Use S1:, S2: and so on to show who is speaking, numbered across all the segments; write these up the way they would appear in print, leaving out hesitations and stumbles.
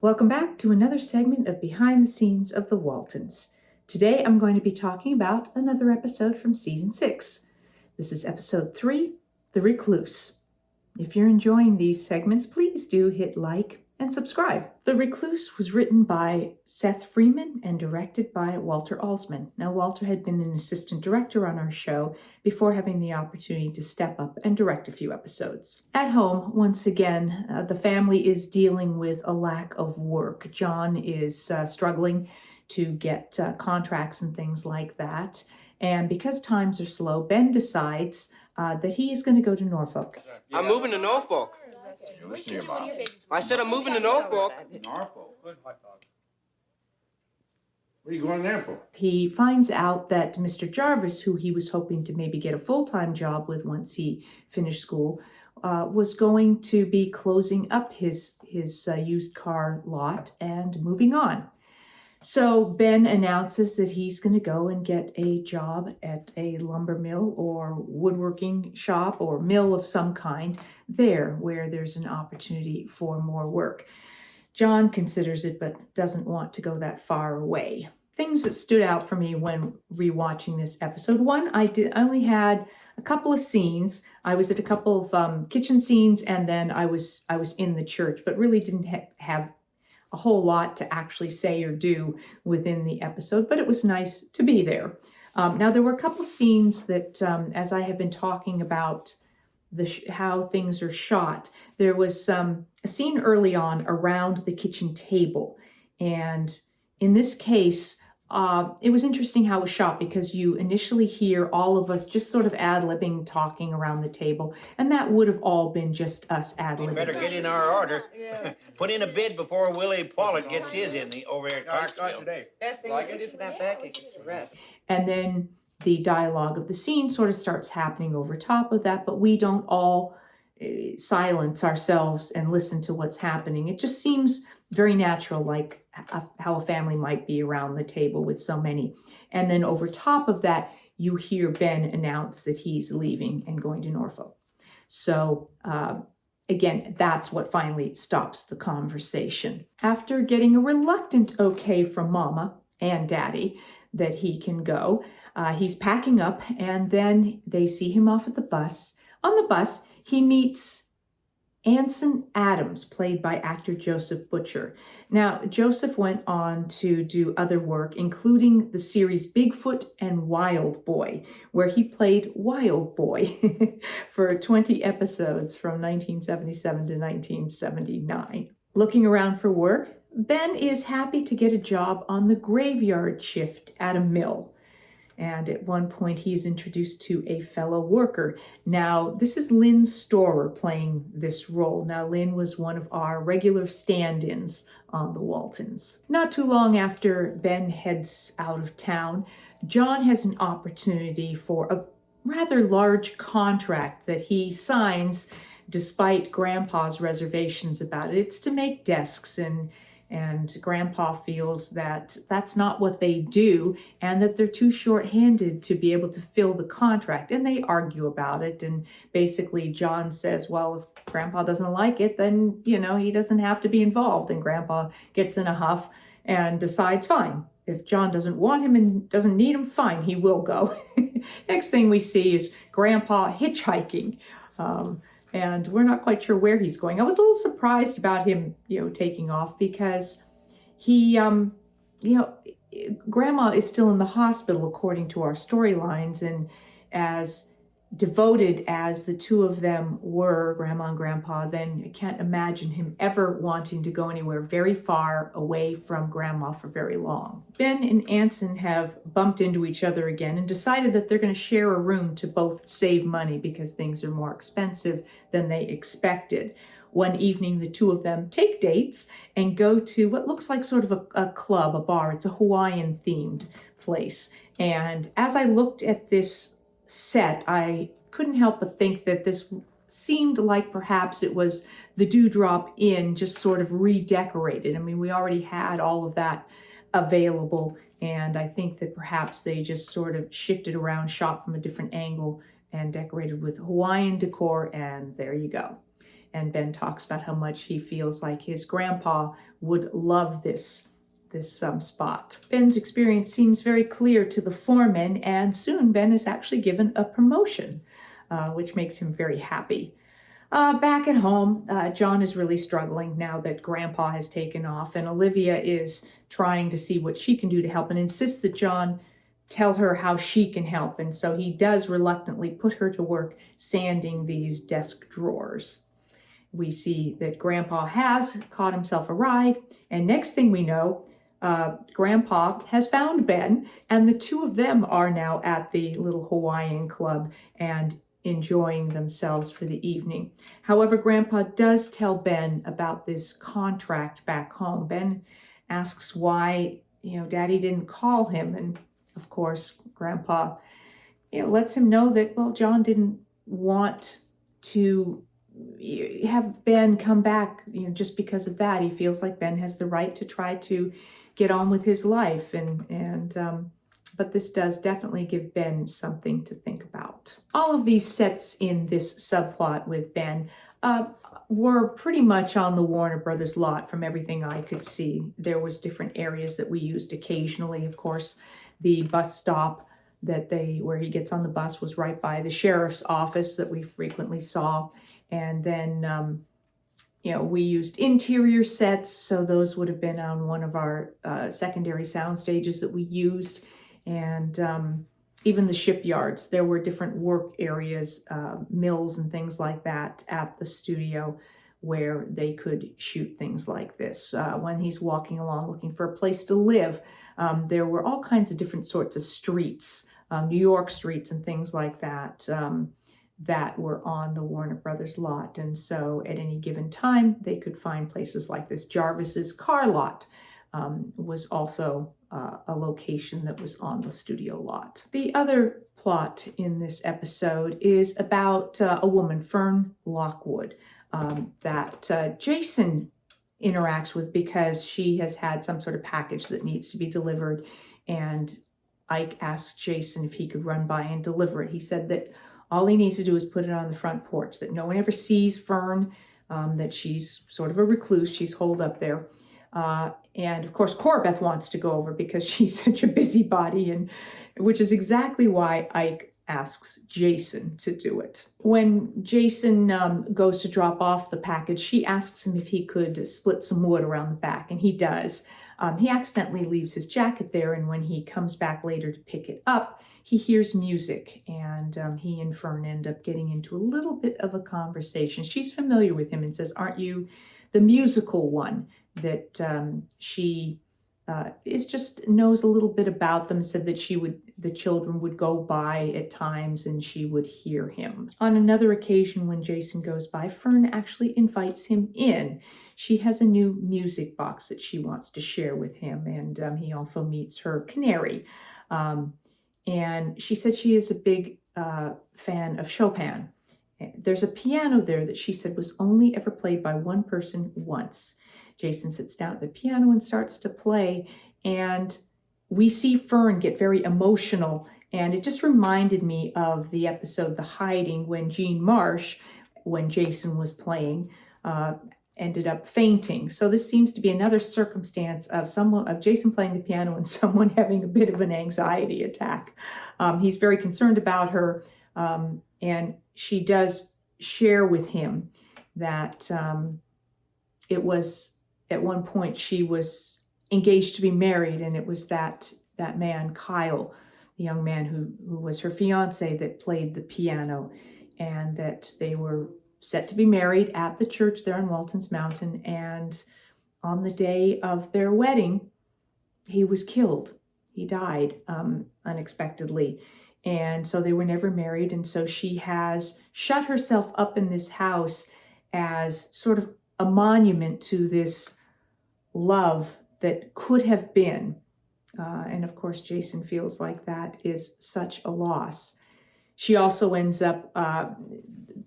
S1: Welcome back to another segment of Behind the Scenes of the Waltons. Today I'm going to be talking about another episode from Season 6. This is Episode 3, The Recluse. If you're enjoying these segments, please do hit like and subscribe. The Recluse was written by Seth Freeman and directed by Walter Alsman. Now, Walter had been an assistant director on our show before having the opportunity to step up and direct a few episodes. At home, once again, the family is dealing with a lack of work. Jon is struggling to get contracts and things like that. And because times are slow, Ben decides that he is going to go to Norfolk.
S2: I'm moving to Norfolk.
S3: Listen to your mom.
S2: I said I'm moving to Norfolk.
S3: Norfolk? Good hot dog. What are you going there for?
S1: He finds out that Mr. Jarvis, who he was hoping to maybe get a full-time job with once he finished school, was going to be closing up his used car lot and moving on. So Ben announces that he's going to go and get a job at a lumber mill or woodworking shop or mill of some kind there where there's an opportunity for more work. Jon considers it but doesn't want to go that far away. Things that stood out for me when rewatching this episode. One, I only had a couple of scenes. I was at a couple of kitchen scenes, and then I was in the church, but really didn't have a whole lot to actually say or do within the episode, but it was nice to be there. Now, there were a couple scenes that, as I have been talking about how things are shot, there was a scene early on around the kitchen table. And in this case, it was interesting how it was shot because you initially hear all of us just sort of ad-libbing, talking around the table, and that would have all been just us ad-libbing.
S4: You better get in our order. Yeah. Put in a bid before Willie Pollard gets his in over here at Clarksville.
S5: Best thing you can do for that backache is to rest.
S1: And then the dialogue of the scene sort of starts happening over top of that, but we don't all silence ourselves and listen to what's happening. It just seems very natural, like how a family might be around the table with so many. And then over top of that, you hear Ben announce that he's leaving and going to Norfolk. So again, that's what finally stops the conversation. After getting a reluctant okay from Mama and Daddy that he can go, he's packing up, and then they see him off at the bus. On the bus, he meets Anson Adams, played by actor Joseph Butcher. Now, Joseph went on to do other work, including the series Bigfoot and Wild Boy, where he played Wild Boy for 20 episodes from 1977 to 1979. Looking around for work, Ben is happy to get a job on the graveyard shift at a mill. And at one point, he's introduced to a fellow worker. Now, this is Lynn Storer playing this role. Now, Lynn was one of our regular stand-ins on the Waltons. Not too long after Ben heads out of town, Jon has an opportunity for a rather large contract that he signs despite Grandpa's reservations about it. It's to make desks, and Grandpa feels that that's not what they do and that they're too short-handed to be able to fill the contract. And they argue about it. And basically Jon says, well, if Grandpa doesn't like it, then, he doesn't have to be involved. And Grandpa gets in a huff and decides, fine. If Jon doesn't want him and doesn't need him, fine, he will go. Next thing we see is Grandpa hitchhiking. And we're not quite sure where he's going. I was a little surprised about him, taking off because he, Grandma is still in the hospital according to our storylines, and as devoted as the two of them were, Grandma and Grandpa, then I can't imagine him ever wanting to go anywhere very far away from Grandma for very long. Ben and Anson have bumped into each other again and decided that they're going to share a room to both save money because things are more expensive than they expected. One evening, the two of them take dates and go to what looks like sort of a club, a bar. It's a Hawaiian-themed place. And as I looked at this set, I couldn't help but think that this seemed like perhaps it was the Dewdrop Inn just sort of redecorated. I mean, we already had all of that available, and I think that perhaps they just sort of shifted around, shot from a different angle, and decorated with Hawaiian decor, and there you go. And Ben talks about how much he feels like his grandpa would love this spot. Ben's experience seems very clear to the foreman, and soon Ben is actually given a promotion, which makes him very happy. Back at home, Jon is really struggling now that Grandpa has taken off, and Olivia is trying to see what she can do to help and insists that Jon tell her how she can help. And so he does reluctantly put her to work sanding these desk drawers. We see that Grandpa has caught himself a ride, and next thing we know, Grandpa has found Ben, and the two of them are now at the little Hawaiian club and enjoying themselves for the evening. However, Grandpa does tell Ben about this contract back home. Ben asks why, Daddy didn't call him, and of course, Grandpa, lets him know that, well, Jon didn't want to have Ben come back, just because of that. He feels like Ben has the right to try to get on with his life, but this does definitely give Ben something to think about. All of these sets in this subplot with Ben were pretty much on the Warner Brothers lot from everything I could see. There was different areas that we used occasionally. Of course, the bus stop where he gets on the bus was right by the sheriff's office that we frequently saw. And then, we used interior sets, so those would have been on one of our secondary sound stages that we used. And even the shipyards, there were different work areas, mills and things like that at the studio where they could shoot things like this. When he's walking along looking for a place to live, there were all kinds of different sorts of streets, New York streets and things like that, that were on the Warner Brothers lot. And so at any given time, they could find places like this. Jarvis's car lot was also a location that was on the studio lot. The other plot in this episode is about a woman, Fern Lockwood, that Jason interacts with because she has had some sort of package that needs to be delivered, and Ike asked Jason if he could run by and deliver it. He said that all he needs to do is put it on the front porch, that no one ever sees Fern, that she's sort of a recluse, she's holed up there. And of course, Corbeth wants to go over because she's such a busybody, and which is exactly why Ike asks Jason to do it. When Jason goes to drop off the package, she asks him if he could split some wood around the back, and he does. He accidentally leaves his jacket there, and when he comes back later to pick it up, he hears music, and he and Fern end up getting into a little bit of a conversation. She's familiar with him and says, "Aren't you the musical one?" That she knows a little bit about them, said that the children would go by at times and she would hear him. On another occasion when Jason goes by, Fern actually invites him in. She has a new music box that she wants to share with him, and he also meets her canary. And she said she is a big fan of Chopin. There's a piano there that she said was only ever played by one person once. Jason sits down at the piano and starts to play, and we see Fern get very emotional, and it just reminded me of the episode The Hiding, when Jean Marsh, when Jason was playing, ended up fainting. So this seems to be another circumstance of Jason playing the piano and someone having a bit of an anxiety attack. He's very concerned about her, and she does share with him that it was at one point she was engaged to be married, and it was that man, Kyle, the young man who was her fiance, that played the piano, and that they were set to be married at the church there on Waltons Mountain, and on the day of their wedding, he was killed. He died unexpectedly, and so they were never married, and so she has shut herself up in this house as sort of a monument to this love that could have been. And of course, Jason feels like that is such a loss. She also ends up,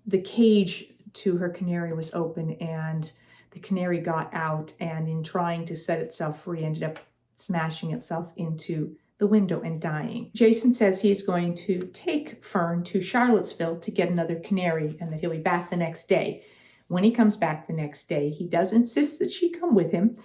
S1: the cage to her canary was open, and the canary got out, and in trying to set itself free, ended up smashing itself into the window and dying. Jason says he is going to take Fern to Charlottesville to get another canary, and that he'll be back the next day. When he comes back the next day, he does insist that she come with him,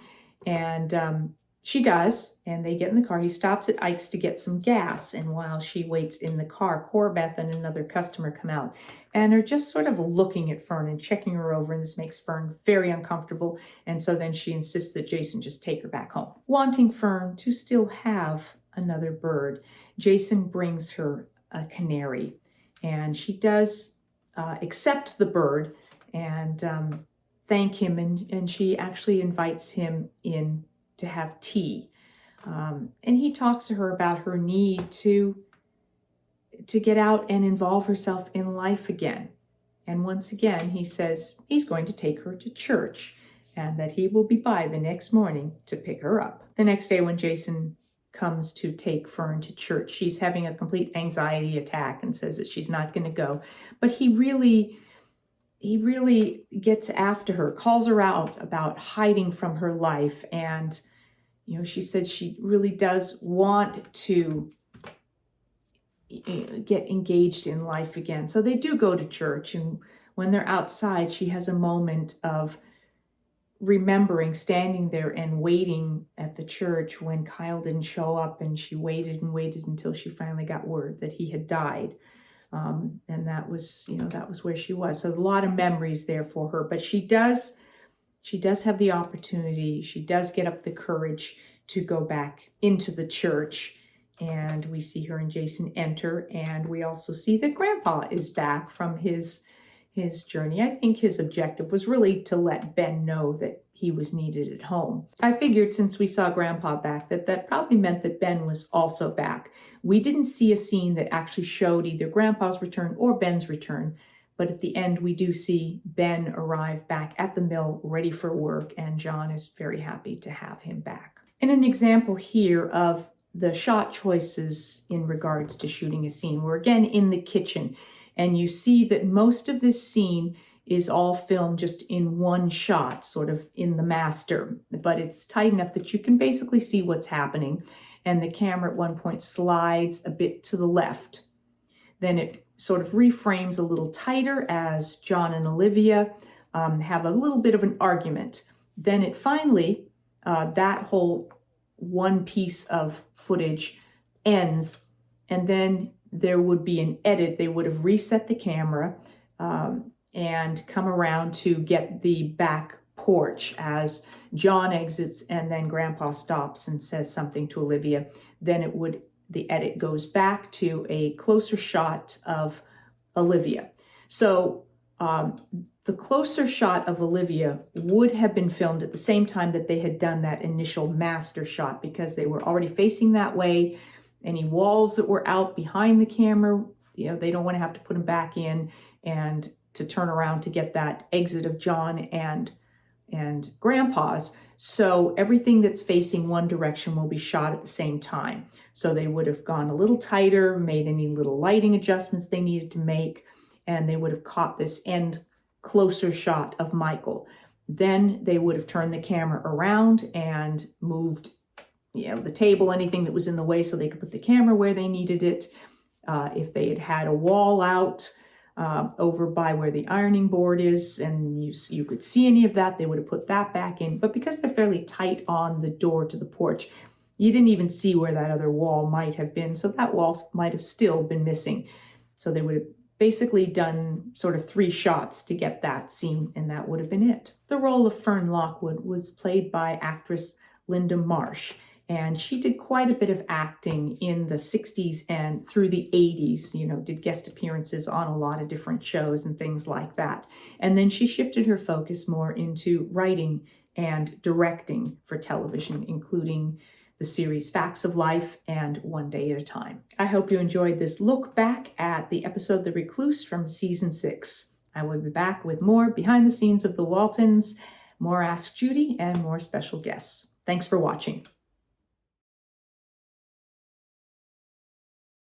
S1: And she does, and they get in the car. He stops at Ike's to get some gas, and while she waits in the car, Corbeth and another customer come out and are just sort of looking at Fern and checking her over, and this makes Fern very uncomfortable, and so then she insists that Jason just take her back home. Wanting Fern to still have another bird, Jason brings her a canary, and she does accept the bird and thank him, and she actually invites him in to have tea. And he talks to her about her need to get out and involve herself in life again. And once again, he says he's going to take her to church and that he will be by the next morning to pick her up. The next day when Jason comes to take Fern to church, she's having a complete anxiety attack and says that she's not going to go. But he really gets after her, calls her out about hiding from her life. And, she said she really does want to get engaged in life again. So they do go to church. And when they're outside, she has a moment of remembering standing there and waiting at the church when Kyle didn't show up, and she waited and waited until she finally got word that he had died. And that was where she was. So a lot of memories there for her, but she does have the opportunity. She does get up the courage to go back into the church, and we see her and Jason enter, and we also see that Grandpa is back from his journey. I think his objective was really to let Ben know that he was needed at home. I figured since we saw Grandpa back that probably meant that Ben was also back. We didn't see a scene that actually showed either Grandpa's return or Ben's return, but at the end we do see Ben arrive back at the mill ready for work, and Jon is very happy to have him back. And an example here of the shot choices in regards to shooting a scene. We're again in the kitchen, and you see that most of this scene is all filmed just in one shot, sort of in the master, but it's tight enough that you can basically see what's happening. And the camera at one point slides a bit to the left. Then it sort of reframes a little tighter as Jon and Olivia have a little bit of an argument. Then it finally, that whole one piece of footage ends, and then there would be an edit. They would have reset the camera and come around to get the back porch as Jon exits, and then Grandpa stops and says something to Olivia. Then the edit goes back to a closer shot of Olivia. So the closer shot of Olivia would have been filmed at the same time that they had done that initial master shot, because they were already facing that way. Any walls that were out behind the camera, they don't want to have to put them back in and to turn around to get that exit of Jon and Grandpa's. So everything that's facing one direction will be shot at the same time. So they would have gone a little tighter, made any little lighting adjustments they needed to make, and they would have caught this end closer shot of Michael. Then they would have turned the camera around and moved the table, anything that was in the way, so they could put the camera where they needed it. If they had a wall out over by where the ironing board is, and you could see any of that, they would have put that back in. But because they're fairly tight on the door to the porch, you didn't even see where that other wall might have been. So that wall might have still been missing. So they would have basically done sort of 3 shots to get that scene, and that would have been it. The role of Fern Lockwood was played by actress Linda Marsh, and she did quite a bit of acting in the 60s and through the 80s, did guest appearances on a lot of different shows and things like that. And then she shifted her focus more into writing and directing for television, including the series Facts of Life and One Day at a Time. I hope you enjoyed this look back at the episode The Recluse from season 6. I will be back with more behind the scenes of the Waltons, more Ask Judy, and more special guests. Thanks for watching.